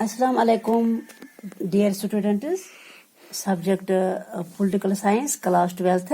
Assalamu alaikum, dear students. Subject Political Science, class 12th.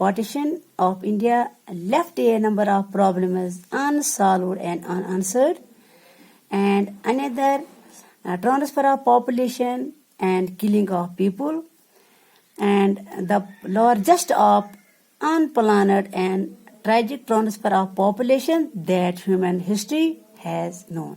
partition of India left a number of problems unsolved and unanswered, and another transfer of population and killing of people, and the largest of unplanned and tragic transfer of population that human history has known.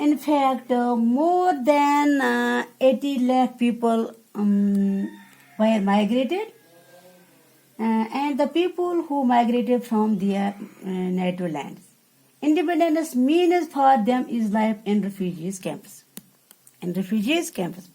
in fact more than 80 lakh people were migrated and the people who migrated from their native lands. Independence means for them is life in refugees camps. In refugees camps,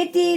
80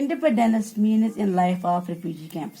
independence means in life of refugee camps.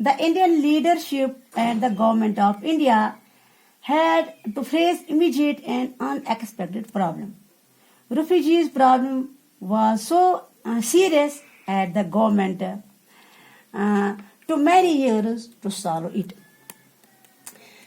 the Indian leadership and the government of India had to face immediate and unexpected problem. Refugees problem was so serious at the government to many years to solve it.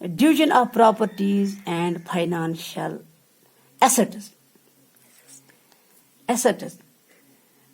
division of properties and financial assets.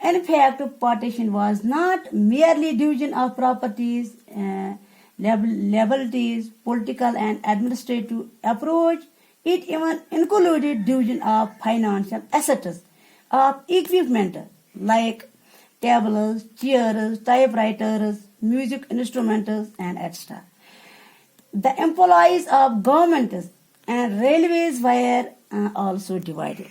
In fact, partition was not merely division of properties, liabilities, political and administrative approach. It even included division of financial assets, of equipment like tables, chairs, typewriters, music instruments, and etc. The employees of governments and railways were also divided.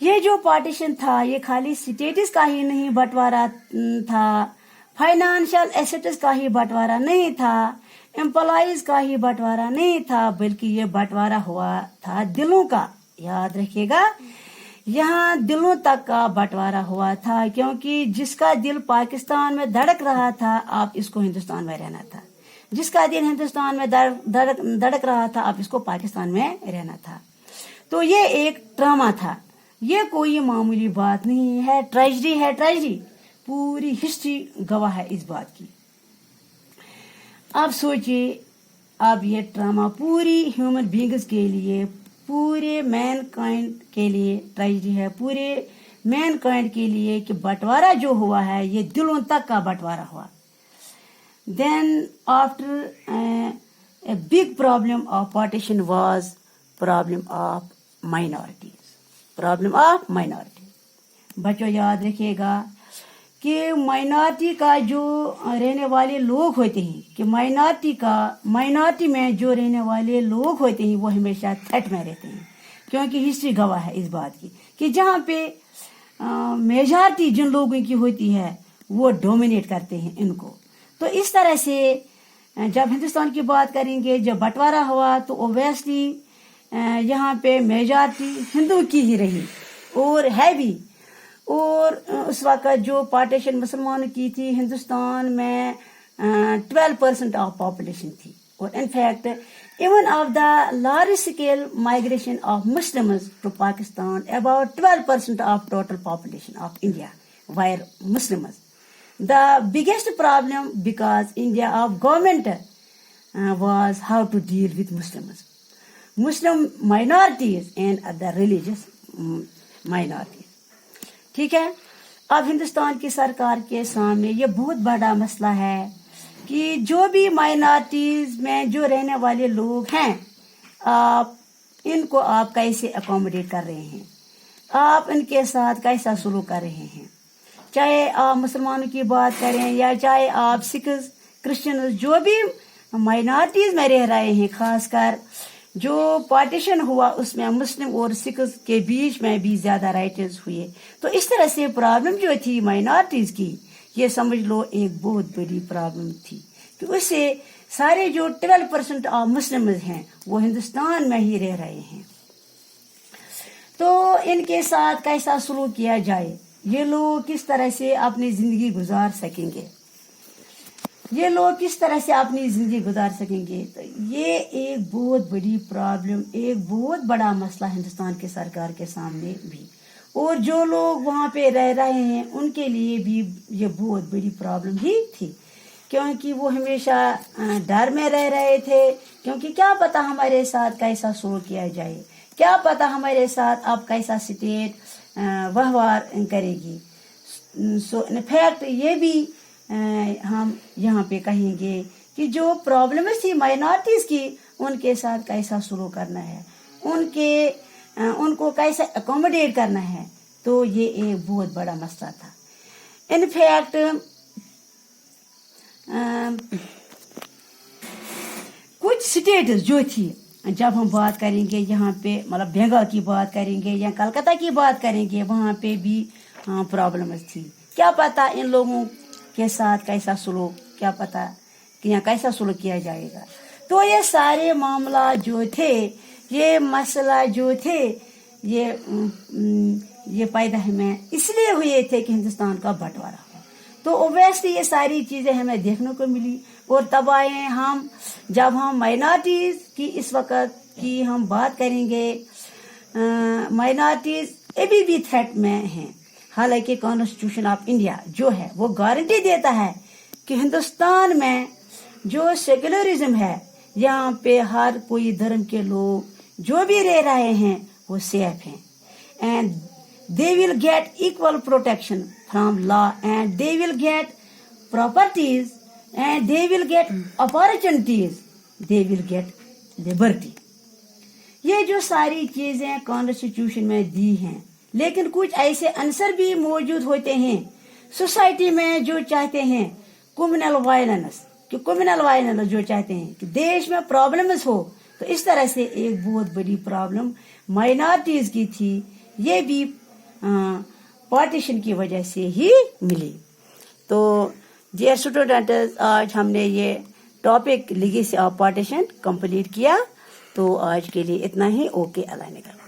یہ جو partition تھا یہ خالی status کا ہی نہیں بٹوارا تھا، financial assets کا ہی بٹوارا نہیں تھا، امپلائیز کا ہی بٹوارا نہیں تھا، بلکہ یہ بٹوارا ہوا تھا دلوں کا. یاد رکھیے گا، یہاں دلوں تک کا بٹوارا ہوا تھا، کیونکہ جس کا دل پاکستان میں دھڑک رہا تھا آپ اس کو ہندوستان میں رہنا تھا، جس کا دل ہندوستان میں دھڑک رہا تھا آپ اس کو پاکستان میں رہنا تھا. تو یہ ایک ڈرامہ تھا، یہ کوئی معمولی بات نہیں ہے، ٹریجڈی ہے، ٹریجڈی. پوری ہسٹری گواہ ہے اس بات کی. اب سوچئے، اب یہ ڈرامہ پوری ہیومن بینگز کے لیے، پورے مین کائنڈ کے لیے ٹریجڈی ہے، پورے مین کائنڈ کے لیے کہ بٹوارا جو ہوا ہے یہ دلوں تک کا بٹوارا ہوا. Then after a big problem of partition was problem of minorities. Problem of minority. بچوں یاد رکھیے گا کہ مائنارٹی کا جو رہنے والے لوگ ہوتے ہیں، کہ مائنارٹی میں جو رہنے والے لوگ ہوتے ہیں وہ ہمیشہ تھریٹ میں رہتے ہیں، کیونکہ ہسٹری گواہ ہے اس بات کی کہ جہاں پہ میجارٹی جن لوگوں کی ہوتی ہے وہ ڈومینیٹ کرتے ہیں ان کو. تو اس طرح سے جب ہندوستان کی بات کریں گے، جب بٹوارا ہوا تو اوبیسلی یہاں پہ میجارٹی ہندو کی ہی رہی اور ہے بھی. اور اس وقت جو پارٹیشن مسلمانوں کی تھی ہندوستان میں 12% آف پاپولیشن تھی، اور in fact even of the large scale migration of Muslims to Pakistan about 12% of total population of India were Muslims. The biggest problem because India of government was how to deal with Muslims, Muslim minorities and other religious minorities. ٹھیک ہے، اب ہندوستان کی سرکار کے سامنے یہ بہت بڑا مسئلہ ہے کہ جو بھی مائنارٹیز میں جو رہنے والے لوگ ہیں ان کو آپ کیسے اکوموڈیٹ کر رہے ہیں، آپ ان کے ساتھ کیسا سلوک کر رہے ہیں. چاہے آپ مسلمانوں کی بات کریں یا چاہے آپ سکھز، کرسچنز، جو بھی مائنارٹیز میں رہ رہے ہیں، خاص کر جو پارٹیشن ہوا اس میں مسلم اور سکھز کے بیچ میں بھی زیادہ رائٹس ہوئے. تو اس طرح سے پرابلم جو تھی مائنارٹیز کی، یہ سمجھ لو ایک بہت بڑی پرابلم تھی کہ اس سے سارے جو 12% آف مسلمز ہیں وہ ہندوستان میں ہی رہ رہے ہیں. تو ان کے ساتھ کیسا سلوک کیا جائے، یہ لوگ کس طرح سے اپنی زندگی گزار سکیں گے، یہ لوگ کس طرح سے اپنی زندگی گزار سکیں گے. تو یہ ایک بہت بڑی پرابلم، ایک بہت بڑا مسئلہ ہندوستان کی سرکار کے سامنے بھی، اور جو لوگ وہاں پہ رہ رہے ہیں ان کے لیے بھی یہ بہت بڑی پرابلم ہی تھی، کیونکہ وہ ہمیشہ ڈر میں رہ رہے تھے، کیونکہ کیا پتا ہمارے ساتھ کیسا سلوک کیا جائے، کیا پتا ہمارے ساتھ اب کیسا اسٹیٹ وہوار کرے گی. سو ان فیکٹ یہ بھی ہم یہاں پہ کہیں گے کہ جو پرابلمز تھی مائنارٹیز کی ان کے ساتھ کیسا سلوک کرنا ہے، ان کو کیسے اکوموڈیٹ کرنا ہے. تو یہ ایک بہت بڑا مسئلہ تھا. ان فیکٹ کچھ اسٹیٹس جو تھی، جب ہم بات کریں گے یہاں پہ مطلب بنگال کی بات کریں گے یا کلکتہ کی بات کریں گے، وہاں پہ بھی پرابلمز تھی. کیا پتا ان لوگوں کے ساتھ کیسا سلوک، کیا پتا کہ یہاں کیسا سلوک کیا جائے گا. تو یہ سارے معاملات جو تھے، یہ مسئلہ جو تھے، یہ پیدا ہمیں اس لیے ہوئے تھے کہ ہندوستان کا بٹوارا ہو. تو اوبیسلی یہ ساری چیزیں ہمیں دیکھنے کو ملی. اور تب آئے ہم جب ہم مائنارٹیز کی اس وقت کی ہم بات کریں گے، مائنارٹیز ابھی بھی تھریٹ میں ہیں. حالانکہ کانسٹیٹیوشن آف انڈیا جو ہے وہ گارنٹی دیتا ہے کہ ہندوستان میں جو سیکولرزم ہے یہاں پہ ہر کوئی دھرم کے لوگ جو بھی رہ رہے ہیں وہ سیف ہیں، and they will get equal protection from law, and they will get properties, and they will get opportunities, they will get liberty. یہ جو ساری چیزیں کانسٹیٹیوشن میں دی ہیں، لیکن کچھ ایسے عنصر بھی موجود ہوتے ہیں سوسائٹی میں جو چاہتے ہیں کمیونل وائلنس، کہ کمیونل وائلنس جو چاہتے ہیں کہ دیش میں پرابلمز ہو. تو اس طرح سے ایک بہت بڑی پرابلم مائنارٹیز کی تھی، یہ بھی پارٹیشن کی وجہ سے ہی ملی. تو ڈیئر اسٹوڈنٹس، آج ہم نے یہ topic legacy of partition complete کیا. تو آج کے لیے اتنا ہی. اوکے، اللہ نے کہا.